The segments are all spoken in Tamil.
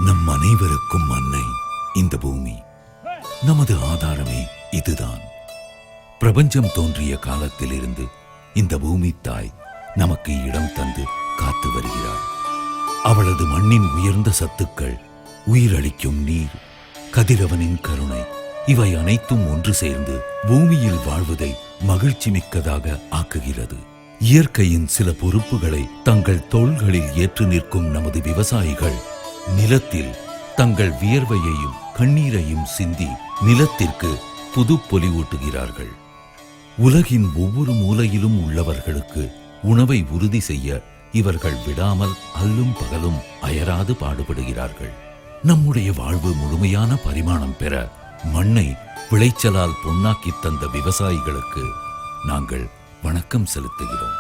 நம் அனைவருக்கும் அன்னை இந்த பூமி. நமது ஆதாரமே இதுதான். பிரபஞ்சம் தோன்றிய காலத்திலிருந்து இந்த பூமி தாய் நமக்கு இடம் தந்து காத்து வருகிறாள். அவளது மண்ணின் உயர்ந்த சத்துக்கள், உயிரளிக்கும் நீர், கதிரவனின் கருணை, இவை அனைத்தும் ஒன்று சேர்ந்து பூமியில் வாழ்வதை மகிழ்ச்சி மிக்கதாக ஆக்குகிறது. இயற்கையின் சில பொறுப்புகளை தங்கள் தோள்களில் ஏற்று நிற்கும் நமது விவசாயிகள் நிலத்தில் தங்கள் வியர்வையையும் கண்ணீரையும் சிந்தி நிலத்திற்கு புது பொலிவூட்டுகிறார்கள். உலகின் ஒவ்வொரு மூலையிலும் உள்ளவர்களுக்கு உணவை உறுதி செய்ய இவர்கள் விடாமல் அல்லும் பகலும் அயராது பாடுபடுகிறார்கள். நம்முடைய வாழ்வு முழுமையான பரிமாணம் பெற மண்ணை விளைச்சலால் பொன்னாக்கி தந்த விவசாயிகளுக்கு நாங்கள் வணக்கம் செலுத்துகிறோம்.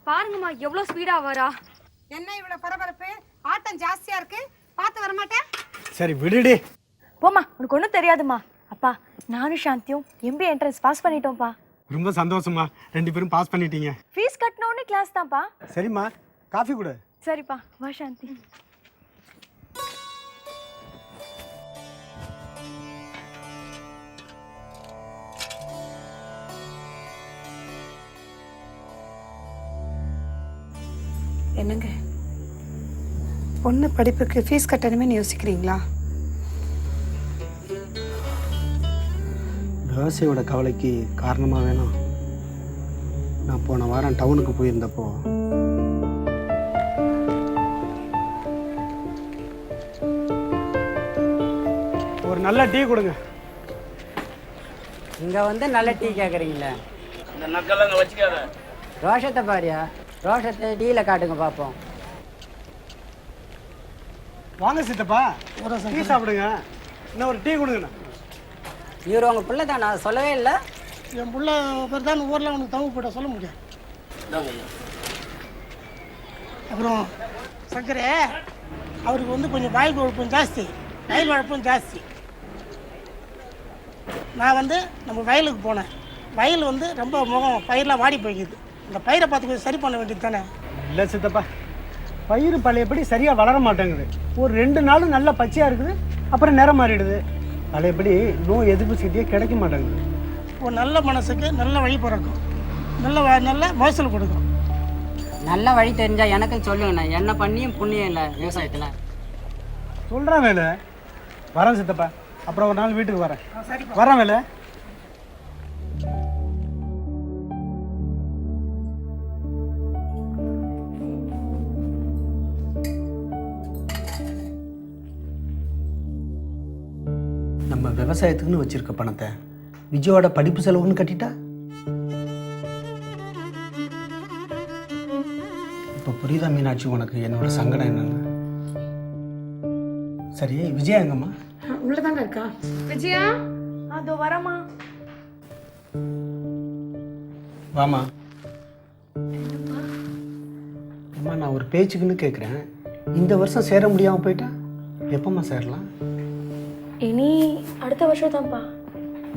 பாருங்கம்மா எவ்வளவு ஸ்பீடா வரா. என்ன இவ்வளவு பரபரப்பு? ஆட்டம் ஜாஸ்தியா இருக்கு, பார்த்து வர மாட்டேன். சரி விடுடி. போமா, உனக்கு ஒன்றும் தெரியாதுமா. அப்பா, நானும் சாந்தியும் எம்பிஏ என்ட்ரன்ஸ் பாஸ் பண்ணிட்டோம்ப்பா. ரொம்ப சந்தோஷமா, 2 பேரும் பாஸ் பண்ணிட்டீங்க. ஃபீஸ் கட்டணும்னு கிளாஸ் தான்ப்பா. சரிம்மா, காஃபி கொடு. சரிப்பா, வா சாந்தி. என்னங்க, பொண்ணு படிப்புக்கு ஃபீஸ் கட்டணுமேனு யோசிக்கிறீங்களா? விவசாயியோட கவலைக்கு காரணமாக வேணும். நான் போன வாரம் டவுனுக்கு போயிருந்தப்போ ஒரு நல்ல டீ கொடுங்க. இங்க வந்து நல்ல டீ கேக்குறீங்களா? இந்த நக்கெல்லாம் வச்சுக்காத. ரோஷத்தை பாரியா, ரோஷத்தை டீல காட்டுங்க பாப்போம். வாங்க சித்தப்பா, ஒரு டீ சாப்பிடுங்க. இன்னும் ஒரு டீ கொடுங்கண்ணா. இவர் உங்க பிள்ளை தானா? சொல்லவே இல்லை. என் பிள்ளை பேர் தான் ஊரில் உனக்கு தமிழ் போட்ட சொல்ல முடியாது. அப்புறம் சங்கரே, அவருக்கு வந்து கொஞ்சம் வாய் குழப்பம் ஜாஸ்தி, வயல் வழப்பம் ஜாஸ்தி. நான் வந்து நம்ம வயலுக்கு போனேன். வயல் வந்து ரொம்ப முகம் பயிரெலாம் வாடி போய்க்குது. அந்த பயிரை பார்த்து கொஞ்சம் சரி பண்ண வேண்டியது தானே? இல்லை சித்தப்பா, பயிர் பழையபடி சரியாக வளர மாட்டேங்குது. ஒரு 2 நாளும் நல்லா பச்சையாக இருக்குது, அப்புறம் நிறம் மாறிடுது. பழையபடி நோய் எதிர்ப்பு சக்தியே கிடைக்க மாட்டேங்குது. ஒரு நல்ல மனசுக்கு நல்ல வழி பிறக்கும், நல்ல மகசூல் கொடுக்கும். நல்ல வழி தெரிஞ்சா எனக்கும் சொல்லுங்கண்ணா. என்ன பண்ணியும் புண்ணியம் இல்லை விவசாயத்தில். சொல்கிறேன் வேலை. வரேன் சித்தப்பா, அப்புறம் ஒரு நாள் வீட்டுக்கு வரேன். வரேன் வேலை. நம்ம விவசாயத்துக்குன்னு வச்சிருக்க பணத்தை விஜயோட படிப்பு செலவுன்னு கட்டிட்டா இப்போ புரியுதா மீனாட்சி உனக்கு என்னோட சங்கடம் என்னன்னு? சரி, விஜயா எங்கம்மா? உள்ளதாங்க இருக்கா. விஜயா, அதோ வரமா. வாமா. அம்மா, நான் ஒரு பேச்சுக்குன்னு கேட்குறேன். இந்த வருஷம் சேர முடியாமல் போயிட்டா எப்பம்மா சேரலாம்? இனி அடுத்த வருஷம் தான்ப்பா.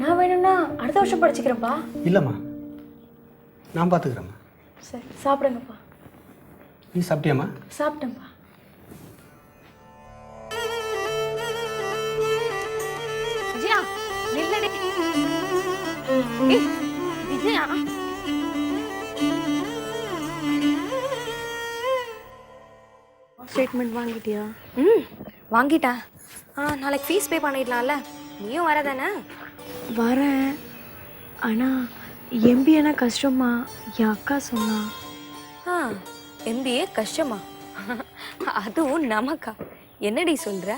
நான் வேணும்னா அடுத்த வருஷம் படிச்சுக்கிறேன்ப்பா. இல்லைம்மா, நான் பார்த்துக்கிறேம்மா. சரி, சாப்பிடுங்கப்பா. நீ சாப்பிட்டியாம்மா? சாப்பிட்டேன்ப்பா. விஜயா, நில்லடி. விஜயா, ஸ்டேட்மெண்ட் வாங்கிட்டியா? வாங்கிட்டேன். நாளைக்கு ஃபீஸ் பே பண்ணிடலாம்ல? நீயும் வரதானே? வரேன். ஆனால் எம்பிஏனா கஷ்டமா? என் அக்கா சொன்னா. எம்பிஏ கஷ்டமா? அதுவும் நமக்கா? என்னடி சொல்கிற?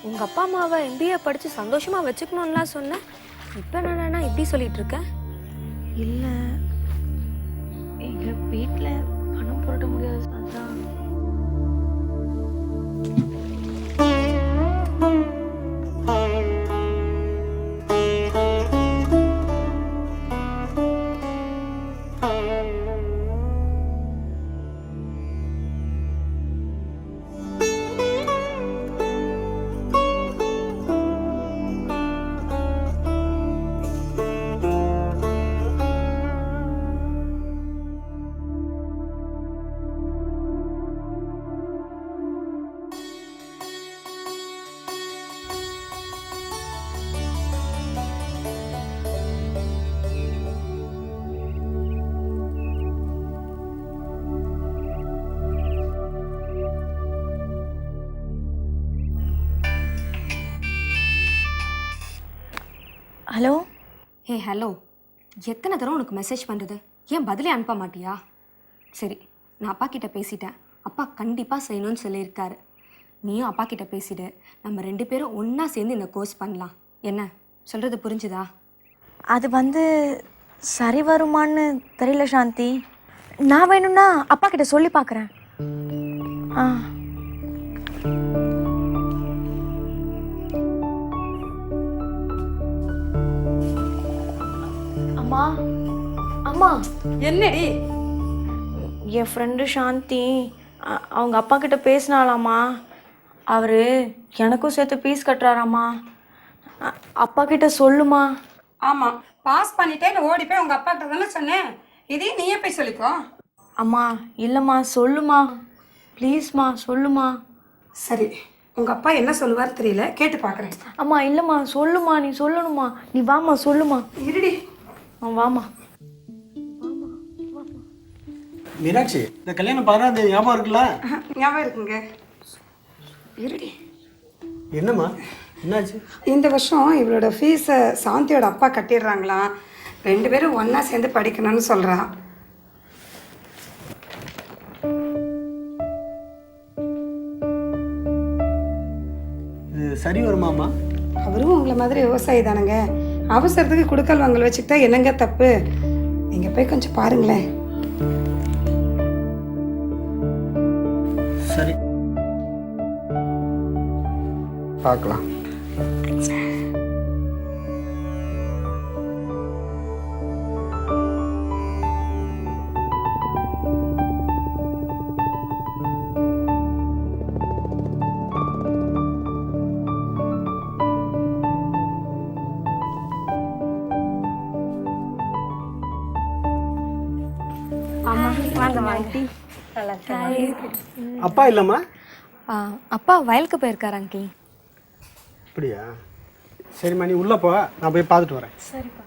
உங்கள் அப்பா அம்மாவை எம்பிஏ படித்து சந்தோஷமாக வச்சுக்கணும்லாம் சொன்னேன். இப்போ நான் இப்படி சொல்லிட்டு இருக்கேன். இல்லை, எங்கள் வீட்டில் பணம் எதுவும் புரட்ட முடியாது. அதான். ஹலோ. ஹே ஹலோ, எத்தனை தடவை உனக்கு மெசேஜ் பண்ணுறது? ஏன் பதிலே அனுப்ப மாட்டியா? சரி, நான் அப்பா கிட்ட பேசிட்டேன். அப்பா கண்டிப்பாக செய்யணும்னு சொல்லியிருக்காரு. நீயும் அப்பா கிட்ட பேசிடு. நம்ம 2 பேரும் ஒன்றா சேர்ந்து இந்த கோர்ஸ் பண்ணலாம். என்ன சொல்கிறது புரிஞ்சுதா? அது சரி வருமான்னு தெரியல சாந்தி. நான் வேணும்னா அப்பா கிட்ட சொல்லி பார்க்குறேன். ஆ. அம்மா அம்மா, என்னடி? என் ஃப்ரெண்டு சாந்தி அவங்க அப்பா கிட்ட பேசினாலாமா. அவர் எனக்கும் சேர்த்து ஃபீஸ் கட்டுறாராம்மா. அப்பா கிட்ட சொல்லுமா. ஆமாம், பாஸ் பண்ணிட்டேன்னு ஓடி போய் உங்கள் அப்பா கிட்ட தானே சொன்னேன். இதையும் நீயே போய் சொல்லிக்கோ. அம்மா இல்லைம்மா, சொல்லுமா ப்ளீஸ்மா, சொல்லுமா. சரி, உங்கள் அப்பா என்ன சொல்லுவார் தெரியல, கேட்டு பார்க்குறேன். அம்மா இல்லைம்மா, சொல்லுமா, நீ சொல்லணுமா. நீ வாம்மா, சொல்லுமா. இருடி. வாமா. மீனாட்சி, இந்த கல்யாணம் 16ஆம் தேதி ஞாபகம் இருக்குல்ல? ஞாபகம் இருக்குங்க. இருடி. என்னம்மா என்னாச்சு? இந்த வருஷம் இவளோட ஃபீஸை சாந்தியோட அப்பா கட்டிடுறாங்களாம். 2 பேரும் ஒன்றா சேர்ந்து படிக்கணும்னு சொல்கிறா. இது சரி வருமாம்மா? அவரும் உங்களை மாதிரி விவசாயி தானங்க. அவசரத்துக்கு குடுக்கல் வாங்கல் வச்சுக்கிட்டா என்னங்க தப்பு? நீங்கள் போய் கொஞ்சம் பாருங்களேன். சரி, பார்க்கலாம். அப்பா இல்லைம்மா? அப்பா வயலுக்கு போயிருக்காரு அங்கிள். அப்படியா? சரிம்மா, நீ உள்ளே போ, நான் போய் பார்த்துட்டு வரேன். சரிப்பா.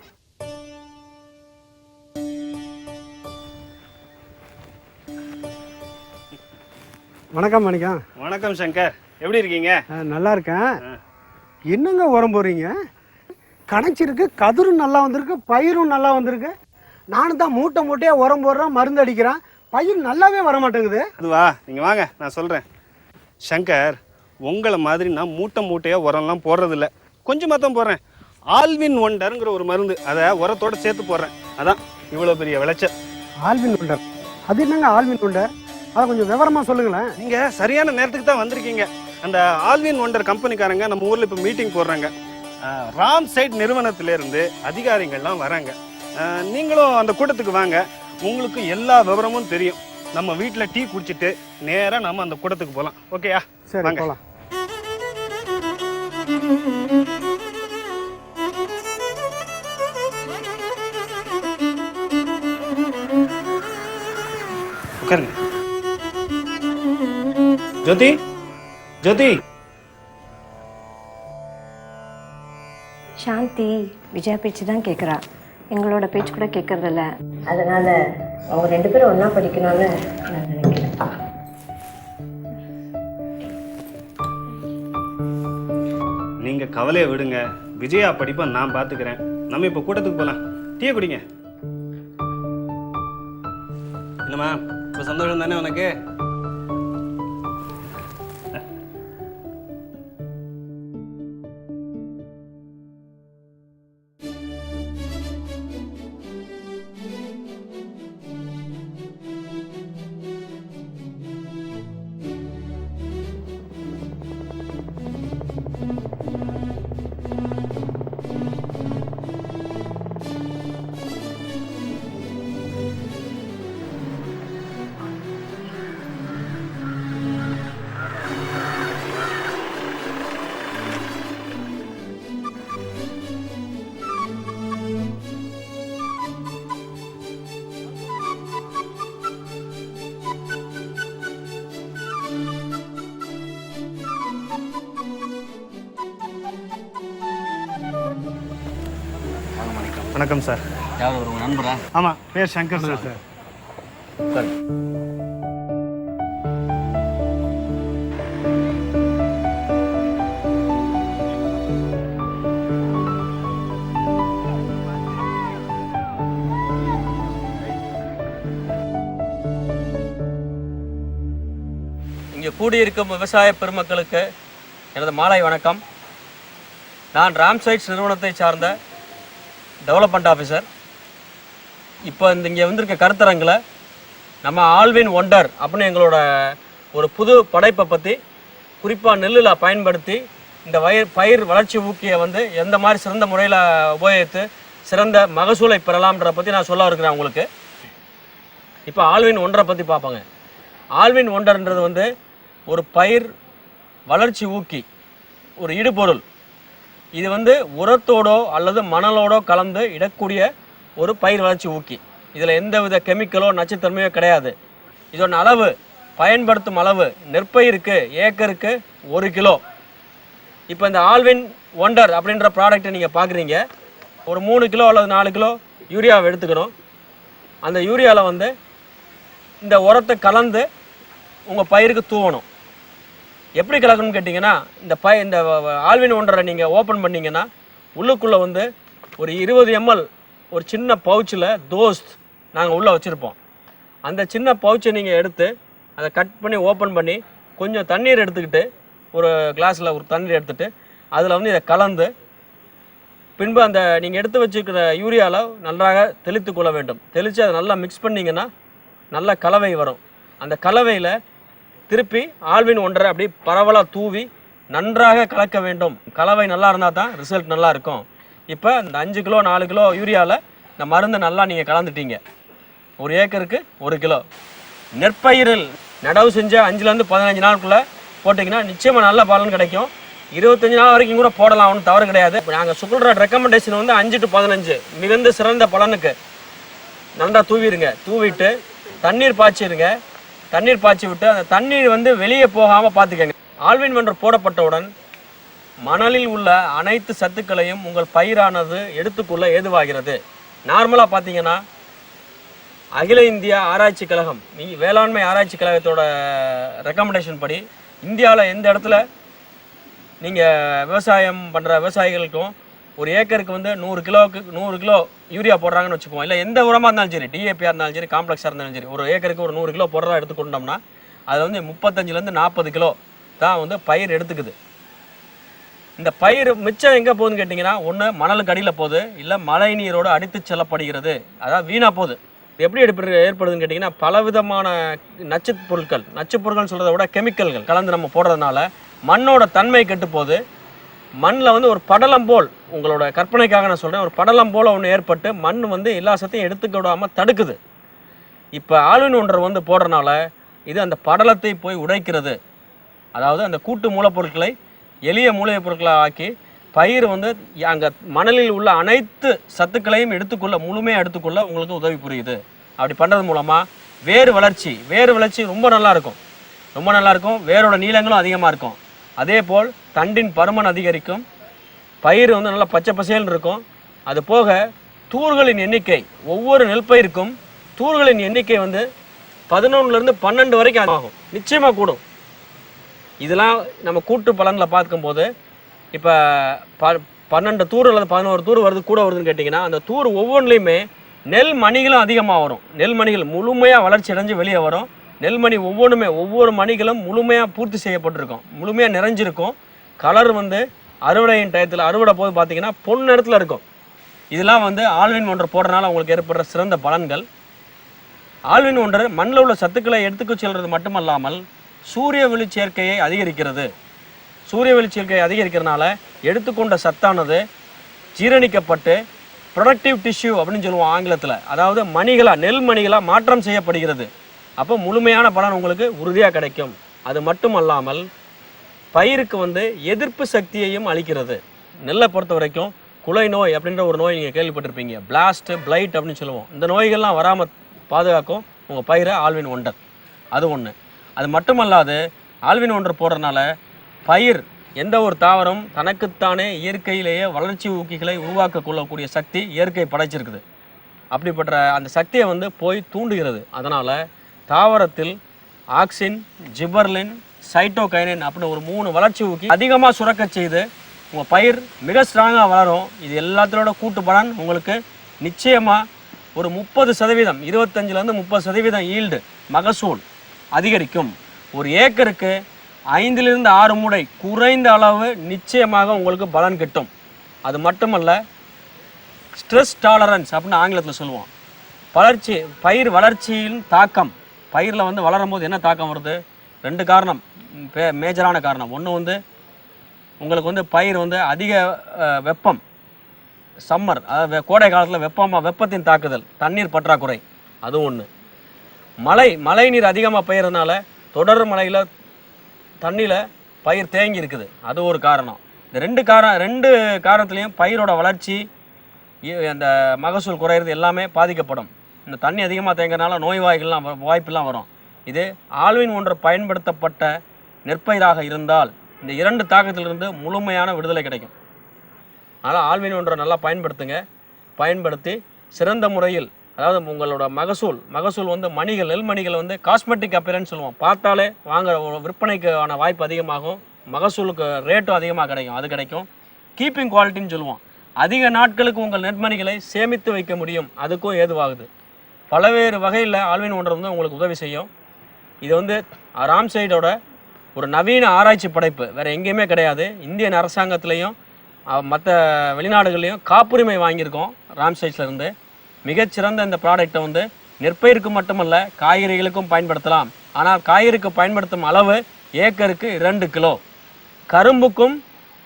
வணக்கம் மணிக்கம். வணக்கம் சங்கர், எப்படி இருக்கீங்க? நல்லா இருக்கேன். என்னங்க உரம் போடுறீங்க? கணச்சிருக்கு, கதிரும் நல்லா வந்திருக்கு, பயிரும் நல்லா வந்திருக்கு. நானும் தான் மூட்டை மூட்டையாக உரம் போடுறேன், மருந்து அடிக்கிறேன், பயிர் நல்லாவே வர மாட்டேங்குது. அதுவா, நீங்கள் வாங்க நான் சொல்கிறேன். சங்கர், உங்களை மாதிரி நான் மூட்டையாக உரம்லாம் போடுறதில்ல, கொஞ்சமாக தான் போடுறேன். ஆல்வின் ஒண்டருங்கிற ஒரு மருந்து, அதை உரத்தோடு சேர்த்து போடுறேன். அதான் இவ்வளோ பெரிய விளைச்சல். Alvin wonder? அது என்னங்க ஆல்வின் ஒண்டர்? அதை கொஞ்சம் விவரமாக சொல்லுங்களேன். நீங்கள் சரியான நேரத்துக்கு தான் வந்திருக்கீங்க. அந்த ஆல்வின் ஒண்டர் கம்பெனிக்காரங்க நம்ம ஊரில் இப்போ மீட்டிங் போடுறாங்க. ராம் சைட் நிறுவனத்திலேருந்து அதிகாரிகள்லாம் வராங்க. நீங்களும் அந்த கூட்டத்துக்கு வாங்க, உங்களுக்கு எல்லா விவரமும் தெரியும். நம்ம வீட்டில் டீ குடிச்சிட்டு நேராக நம்ம அந்த கூட்டத்துக்கு போகலாம். ஓகேயா? சரி, வாங்க போகலாம். உட்காருங்க. ஜோதி, ஜோதி. சாந்தி விஜயா பேச்சு தான் கேட்குறா, எங்களோட பேச்சு கூட கேட்கறதில்ல. அதனால அவங்க 2 பேரும் ஒன்றா படிக்கணும்னு நான் நினைக்கிறேன்ப்பா. நீங்க கவலையை விடுங்க, விஜயா படிப்பை நான் பார்த்துக்கிறேன். நம்ம இப்போ கூட்டத்துக்கு போகலாம். டீயை குடிங்க. என்னம்மா, இப்போ சந்தோஷம் தானே உனக்கு? வணக்கம் சார். யார் ஒரு நண்பரா? ஆமாம், பேர் சங்கர் சார். சரி. இங்கே கூடியிருக்கும் விவசாய பெருமக்களுக்கு எனது மாலை வணக்கம். நான் ராம்சைட்ஸ் நிறுவனத்தை சார்ந்த டெவலப்மெண்ட் ஆஃபீஸர். இப்போ இங்கே வந்திருக்க கருத்தரங்கில் நம்ம ஆல்வின் ஒண்டர் அப்படின்னு எங்களோட ஒரு புது படைப்பை பற்றி, குறிப்பாக நெல்லில் பயன்படுத்தி இந்த பயிர் வளர்ச்சி ஊக்கியை வந்து எந்த மாதிரி சிறந்த முறையில் உபயோகித்து சிறந்த மகசூலை பெறலாம்ன்றதை பற்றி நான் சொல்ல இருக்கிறேன் உங்களுக்கு. இப்போ ஆல்வின் ஒண்டரை பற்றி பார்ப்போங்க. ஆல்வின் ஒண்டர்ன்றது வந்து ஒரு பயிர் வளர்ச்சி ஊக்கி, ஒரு இடுபொருள். இது வந்து உரத்தோடோ அல்லது மணலோடோ கலந்து இடக்கூடிய ஒரு பயிர் வளர்ச்சி ஊக்கி. இதில் எந்தவித கெமிக்கலோ நச்சுத்தன்மையோ கிடையாது. இதோட அளவு, பயன்படுத்தும் அளவு நெற்பயிருக்கு ஏக்கருக்கு 1 கிலோ. இப்போ இந்த ஆல்வின் ஒண்டர் அப்படின்ற ப்ராடக்ட்டை நீங்கள் பார்க்குறீங்க. ஒரு 3 கிலோ அல்லது 4 கிலோ யூரியாவை எடுத்துக்கணும். அந்த யூரியாவில் வந்து இந்த உரத்தை கலந்து உங்கள் பயிருக்கு தூவணும். எப்படி கலக்கணும்னு கேட்டிங்கன்னா, இந்த ஆல்வின் ஒண்டரை நீங்கள் ஓப்பன் பண்ணிங்கன்னா உள்ளுக்குள்ளே வந்து ஒரு 20 ml ஒரு சின்ன பவுச்சில் தோஸ்த் நாங்கள் உள்ளே வச்சுருப்போம். அந்த சின்ன பவுச்சை நீங்கள் எடுத்து அதை கட் பண்ணி ஓப்பன் பண்ணி கொஞ்சம் தண்ணீர் எடுத்துக்கிட்டு, ஒரு கிளாஸில் ஒரு தண்ணீர் எடுத்துகிட்டு அதில் வந்து இதை கலந்து பின்பு அந்த நீங்கள் எடுத்து வச்சுக்கிற யூரியாவில் நன்றாக தெளித்து கொள்ள வேண்டும். தெளித்து அதை நல்லா மிக்ஸ் பண்ணிங்கன்னா நல்ல கலவை வரும். அந்த கலவையில் திருப்பி ஆல்வின் ஒண்டரை அப்படி பரவலாக தூவி நன்றாக கலக்க வேண்டும். கலவை நல்லா இருந்தால் தான் ரிசல்ட் நல்லா இருக்கும். இப்போ இந்த 5 கிலோ 4 கிலோ யூரியாவில் இந்த மருந்து நல்லா நீங்கள் கலந்துட்டீங்க. ஒரு ஏக்கருக்கு 1 கிலோ. நெற்பயிரில் நடவு செஞ்ச 5லேருந்து 15 நாளுக்குள்ளே போட்டிங்கன்னா நிச்சயமாக நல்ல பலன் கிடைக்கும். 25 நாள் வரைக்கும் கூட போடலாம், ஒன்றும் தவறு கிடையாது. நாங்கள் சொல்கிற ரெக்கமெண்டேஷன் வந்து 5 to 15 மிகுந்த சிறந்த பலனுக்கு நல்லா தூவிடுங்க. தூவிட்டு தண்ணீர் பாய்ச்சிடுங்க. தண்ணீர் பாய்ச்சி விட்டு அந்த தண்ணீர் வந்து வெளியே போகாமல் பார்த்துக்கங்க. ஆல்வின் ஒண்டர் போடப்பட்டவுடன் மணலில் உள்ள அனைத்து சத்துக்களையும் உங்கள் பயிரானது எடுத்துக்கொள்ள ஏதுவாகிறது. நார்மலாக பார்த்தீங்கன்னா அகில இந்திய ஆராய்ச்சி கழகம், வேளாண்மை ஆராய்ச்சி கழகத்தோட ரெக்கமெண்டேஷன் படி இந்தியாவில் எந்த இடத்துல நீங்கள் விவசாயம் பண்ணுற விவசாயிகளுக்கும் ஒரு ஏக்கருக்கு வந்து 100 கிலோ யூரியா போடுறாங்கன்னு வச்சுக்குவோம். இல்லை எந்த உரமாக இருந்தாலும் சரி, டிஏபியாக இருந்தாலும் சரி, காம்ப்ளெக்ஸாக இருந்தாலும் சரி, ஒரு ஏக்கருக்கு ஒரு 100 கிலோ போடுறதா எடுத்துக்கொண்டோம்னா அது வந்து 35லேருந்து 40 கிலோ தான் வந்து பயிர் எடுத்துக்குது. இந்த பயிர் மிச்சம் எங்கே போகுதுன்னு கேட்டிங்கன்னா, ஒன்று மணலுக்கு அடியில் போகுது, இல்லை மழை நீரோடு அடித்து செல்லப்படுகிறது. அதாவது வீணாக போகுது. எப்படி ஏற்படுதுன்னு கேட்டிங்கன்னா, பலவிதமான நச்சு பொருட்கள் சொல்கிறத விட கெமிக்கல்கள் கலந்து நம்ம போடுறதுனால மண்ணோட தன்மை கெட்டு போகுது. மண்ணில் வந்து ஒரு படலம் போல், உங்களோட கற்பனைக்காக நான் சொல்கிறேன், ஒரு படலம் போல் ஒன்று ஏற்பட்டு மண் வந்து எல்லா சத்தையும் எடுத்துக்க விடாமல் தடுக்குது. இப்போ ஆல்வின் ஒண்டர் வந்து போடுறதுனால இது அந்த படலத்தை போய் உடைக்கிறது. அதாவது அந்த கூட்டு மூலப்பொருட்களை எளிய மூலப்பொருட்களை ஆக்கி பயிர் வந்து அங்கே மணலில் உள்ள அனைத்து சத்துக்களையும் முழுமையாக எடுத்துக்கொள்ள உங்களுக்கு உதவி புரியுது. அப்படி பண்ணுறது மூலமாக வேறு வளர்ச்சி ரொம்ப நல்லாயிருக்கும். வேரோட நீளங்களும் அதிகமாக இருக்கும். அதே போல் தண்டின் பருமன் அதிகரிக்கும். பயிர் வந்து நல்லா பச்சை பசேல்னு இருக்கும். அது போக தூர்களின் எண்ணிக்கை, ஒவ்வொரு நெல்பயிருக்கும் தூர்களின் எண்ணிக்கை வந்து 11லேருந்து 12 வரைக்கும் ஆகும். நிச்சயமாக கூடும். இதெல்லாம் நம்ம கூட்டு பலனில் பார்க்கும்போது இப்போ 12 தூர் அல்லது 11 தூர் கூட வருதுன்னு கேட்டிங்கன்னா, அந்த தூர் ஒவ்வொன்றுலையுமே நெல் மணிகளும் அதிகமாக வரும். நெல் மணிகள் முழுமையாக வளர்ச்சி அடைஞ்சு வெளியே வரும். நெல்மணி ஒவ்வொரு மணிகளும் முழுமையாக பூர்த்தி செய்யப்பட்டிருக்கும், முழுமையாக நிறைஞ்சிருக்கும். கலர் வந்து அறுவடையின் டயத்தில் அறுவடை போது பார்த்தீங்கன்னா பொன் இடத்துல இருக்கும். இதெல்லாம் வந்து ஆல்வின் ஒண்டர் போடுறதுனால உங்களுக்கு ஏற்படுற சிறந்த பலன்கள். ஆல்வின் ஒண்டர் மண்ணில் உள்ள சத்துக்களை எடுத்துக்க செல்வது மட்டுமல்லாமல் சூரிய ஒளி சேர்க்கையை அதிகரிக்கிறது. சூரிய ஒளி சேர்க்கையை அதிகரிக்கிறதுனால எடுத்துக்கொண்ட சத்தானது ஜீரணிக்கப்பட்டு ப்ரொடக்டிவ் டிஷ்யூ அப்படின்னு சொல்லுவோம் ஆங்கிலத்தில். அதாவது நெல் மணிகளாக மாற்றம் செய்யப்படுகிறது. அப்போ முழுமையான பலன் உங்களுக்கு உறுதியாக கிடைக்கும். அது மட்டும் அல்லாமல் பயிருக்கு வந்து எதிர்ப்பு சக்தியையும் அளிக்கிறது. நெல்லை பொறுத்த வரைக்கும் குலை நோய் அப்படின்ற ஒரு நோய் நீங்கள் கேள்விப்பட்டிருப்பீங்க. பிளாஸ்ட், பிளைட் அப்படின்னு சொல்லுவோம். இந்த நோய்கள்லாம் வராமல் பாதுகாக்கும் உங்கள் பயிரை ஆல்வின் ஒண்டர். அது ஒன்று. அது மட்டுமல்லாது ஆல்வின் ஒண்டர் போடுறதுனால பயிர் எந்த ஒரு தாவரம் தனக்குத்தானே இயற்கையிலேயே வளர்ச்சி ஊக்கிகளை உருவாக்க கொள்ளக்கூடிய சக்தி இயற்கை படைச்சிருக்குது. அப்படிப்பட்ட அந்த சக்தியை வந்து போய் தூண்டுகிறது. அதனால் தாவரத்தில் ஆக்சின், ஜிபர்லின், சைட்டோகைனின் அப்படின்னு ஒரு 3 வளர்ச்சி ஊக்கி அதிகமாக சுரக்க செய்து உங்கள் பயிர் மிக ஸ்ட்ராங்காக வளரும். இது எல்லாத்திலோட கூட்டு பலன் உங்களுக்கு நிச்சயமாக ஒரு 30%, 25% 30% ஈல்டு மகசூல் அதிகரிக்கும். ஒரு ஏக்கருக்கு 5 to 6 மூடை குறைந்த அளவு நிச்சயமாக உங்களுக்கு பலன் கிட்டும். அது மட்டுமல்ல, ஸ்ட்ரெஸ் டாலரன்ஸ் அப்படின்னு ஆங்கிலத்தில் சொல்லுவோம். பயிர் வளர்ச்சியின் தாக்கம், பயிரில் வந்து வளரும் போது என்ன தாக்கம் வருது? 2 காரணம், மேஜரான காரணம். ஒன்று வந்து உங்களுக்கு வந்து பயிர் வந்து அதிக வெப்பம், சம்மர் அதாவது கோடை காலத்தில் வெப்பத்தின் தாக்குதல், தண்ணீர் பற்றாக்குறை, அது ஒன்று. மழை நீர் அதிகமாக பெய்யறதுனால தொடர் மழையில் தண்ணியில் பயிர் தேங்கி இருக்குது, அது ஒரு காரணம். இந்த 2 காரணத்துலேயும் பயிரோட வளர்ச்சி, அந்த மகசூல் குறையிறது எல்லாமே பாதிக்கப்படும். இந்த தண்ணி அதிகமாக தேங்கிறதுனால நோய் வாய்ப்பெல்லாம் வரும். இது ஆல்வின் ஒன்று பயன்படுத்தப்பட்ட நெற்பயிராக இருந்தால் இந்த 2 தாக்கத்திலிருந்து முழுமையான விடுதலை கிடைக்கும். அதனால் ஆல்வின் ஒன்றை நல்லா பயன்படுத்தி சிறந்த முறையில், அதாவது உங்களோட மகசூல் வந்து நெல் மணிகள் வந்து காஸ்மெட்டிக் அப்பியரன்ஸ் சொல்லுவோம். பார்த்தாலே விற்பனைக்கான வாய்ப்பு அதிகமாகும், மகசூலுக்கு ரேட்டும் அதிகமாக கிடைக்கும். அது கிடைக்கும். கீப்பிங் குவாலிட்டின்னு சொல்லுவோம். அதிக நாட்களுக்கு உங்கள் நெற்மணிகளை சேமித்து வைக்க முடியும், அதுக்கும் ஏதுவாகுது. பல்வேறு வகையில் ஆல்வின் ஒன்று வந்து உங்களுக்கு உதவி செய்யும். இது வந்து ராம்சைடோட ஒரு நவீன ஆராய்ச்சி படைப்பு, வேறு எங்கேயுமே கிடையாது. இந்தியன் அரசாங்கத்திலையும் மற்ற வெளிநாடுகள்லையும் காப்புரிமை வாங்கியிருக்கோம் ராம்சைட்ஸ்லேருந்து. மிகச்சிறந்த இந்த ப்ராடக்டை வந்து நெற்பயிருக்கு மட்டுமல்ல காய்கறிகளுக்கும் பயன்படுத்தலாம். ஆனால் காய்கறிக்கு பயன்படுத்தும் அளவு ஏக்கருக்கு 2 கிலோ. கரும்புக்கும்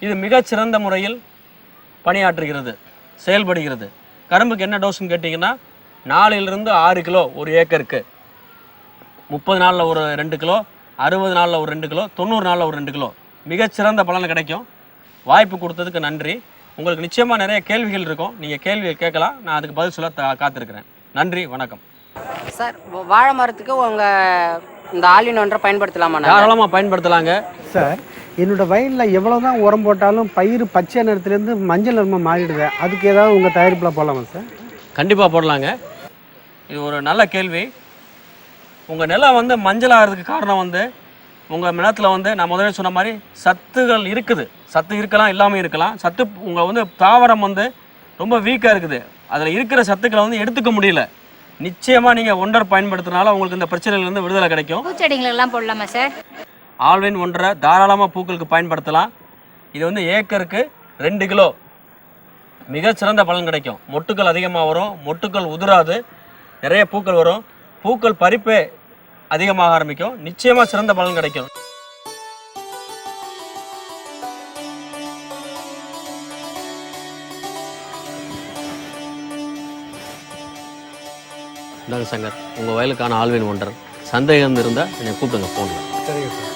இது மிகச்சிறந்த முறையில் பணியாற்றுகிறது, செயல்படுகிறது. கரும்புக்கு என்ன டோஸ்ன்னு கேட்டிங்கன்னா 4 to 6 கிலோ ஒரு ஏக்கருக்கு. 30 நாளில் ஒரு 2 கிலோ, 60 நாளில் ஒரு 2 கிலோ, 90 நாளில் ஒரு 2 கிலோ. மிகச்சிறந்த பலன் கிடைக்கும். வாய்ப்பு கொடுத்ததுக்கு நன்றி. உங்களுக்கு நிச்சயமாக நிறைய கேள்விகள் இருக்கும், நீங்கள் கேள்விகள் கேட்கலாம், நான் அதுக்கு பதில் சொல்ல காத்திருக்கிறேன். நன்றி, வணக்கம். சார், வாழை மரத்துக்கு உங்கள் இந்த ஆல்வின் ஒன்றை பயன்படுத்தலாமா? தாராளமாக பயன்படுத்தலாங்க சார். என்னோட வயலில் எவ்வளோ தான் உரம் போட்டாலும் பயிர் பச்சை நிறத்துலேருந்து மஞ்சள் நிறமாக மாறிடுது. அதுக்கு ஏதாவது உங்கள் தயாரிப்பில் போடலாமா சார்? கண்டிப்பாக போடலாங்க. இது ஒரு நல்ல கேள்வி. உங்கள் நிலம் வந்து மஞ்சள் ஆகிறதுக்கு காரணம் வந்து உங்கள் நிலத்தில் வந்து நான் முதல்ல சொன்ன மாதிரி சத்துகள் இருக்குது. சத்து இருக்கலாம், இல்லாமல் இருக்கலாம். உங்கள் வந்து தாவரம் வந்து ரொம்ப வீக்காக இருக்குது, அதில் இருக்கிற சத்துக்களை வந்து எடுத்துக்க முடியல. நிச்சயமாக நீங்கள் ஒன்றரை பயன்படுத்துறதுனால உங்களுக்கு இந்த பிரச்சனையிலேருந்து விடுதலை கிடைக்கும். பூச்செடிங்களெல்லாம் போடலாமா சார்? ஆல்வின் ஒன்றரை தாராளமாக பூக்களுக்கு பயன்படுத்தலாம். இது வந்து ஏக்கருக்கு 2 கிலோ மிகச்சிறந்த பலன் கிடைக்கும். மொட்டுக்கள் அதிகமாக வரும், மொட்டுக்கள் உதிராது, நிறைய பூக்கள் வரும், பூக்கள் பறிப்பே அதிகமாக ஆரம்பிக்கும். நிச்சயமாக சிறந்த பலன் கிடைக்கும். இந்தாங்க சங்கர், உங்கள் வயலுக்கான ஆல்வின் ஒன்றர். சந்தேகம் இருந்தால் என்னை கூப்பிடுங்க ஃபோனில். சரிங்க சார்.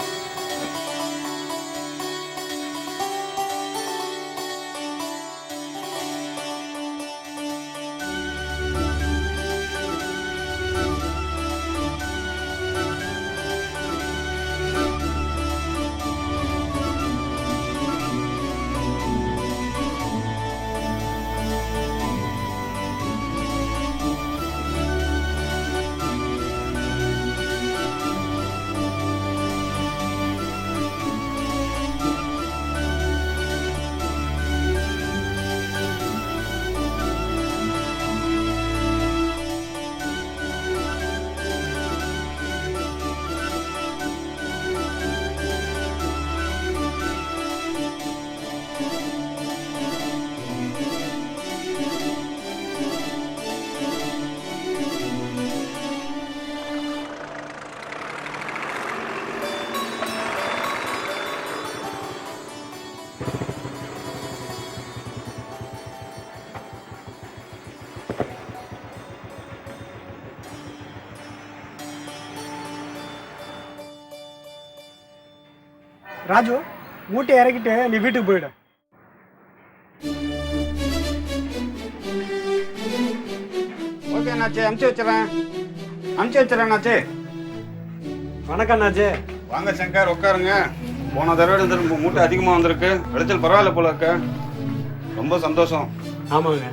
ராஜு, மூட்டை இறக்கிட்டு நீ வீட்டுக்கு போயிடு. ஓகே அண்ணாச்சி, அனுப்பிச்சி வச்சுறேன் அண்ணாச்சி. வணக்கம் அண்ணாச்சி. வாங்க சங்கர், உட்காருங்க. போன தடவை இந்த மூட்டை அதிகமாக வந்திருக்கு, விளைச்சல் பரவாயில்ல போல இருக்க. ரொம்ப சந்தோஷம். ஆமாங்க.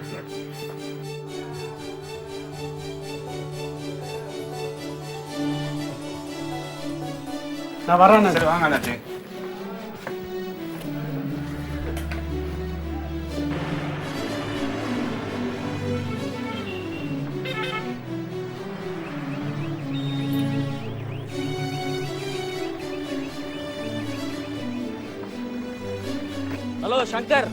நான் வரேன். சரி வாங்க அண்ணாச்சி. ஹலோ சங்கர்.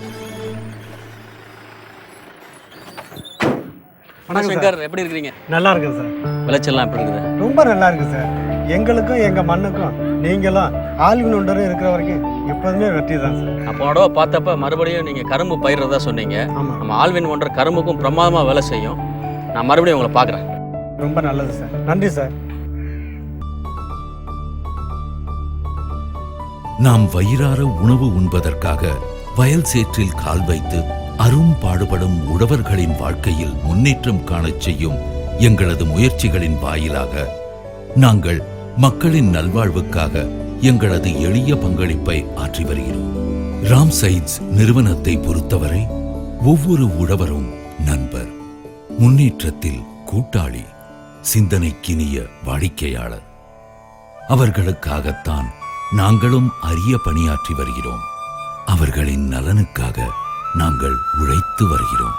வணக்கம் சங்கர், எப்படி இருக்கிறீங்க? நல்லா இருக்கேன் சார். விளைச்சல்லாம் எப்படி இருக்குது? ரொம்ப நல்லா இருக்கு சார். எங்களுக்கும் எங்கள் மண்ணுக்கும் நீங்களும் ஆல்வின் ஒண்டரும் இருக்கிற வரைக்கும் எப்போதுமே வெற்றி தான் சார். அப்போட பார்த்தப்ப மறுபடியும் நீங்கள் கரும்பு பயிர்றதா சொன்னீங்க. ஆமாம். நம்ம ஆல்வின் ஒன்ற கரும்புக்கும் பிரமாதமாக வேலை செய்யும். நான் மறுபடியும் உங்களை பார்க்குறேன். ரொம்ப நல்லது சார். நன்றி சார். நாம் வயிறார உணவு உண்பதற்காக வயல் சேற்றில் கால் வைத்து அரும்பாடுபடும் உழவர்களின் வாழ்க்கையில் முன்னேற்றம் காணச் செய்யும் எங்களது முயற்சிகளின் வாயிலாக நாங்கள் மக்களின் நல்வாழ்வுக்காக எங்களது எளிய பங்களிப்பை ஆற்றி வருகிறோம். ராம் சைட்ஸ் நிறுவனத்தை பொறுத்தவரை ஒவ்வொரு உழவரும் நண்பர், முன்னேற்றத்தில் கூட்டாளி, சிந்தனைக்கினிய வாடிக்கையாளர். அவர்களுக்காகத்தான் நாங்களும் அரிய பணியாற்றி வருகிறோம். அவர்களின் நலனுக்காக நாங்கள் உழைத்து வருகிறோம்.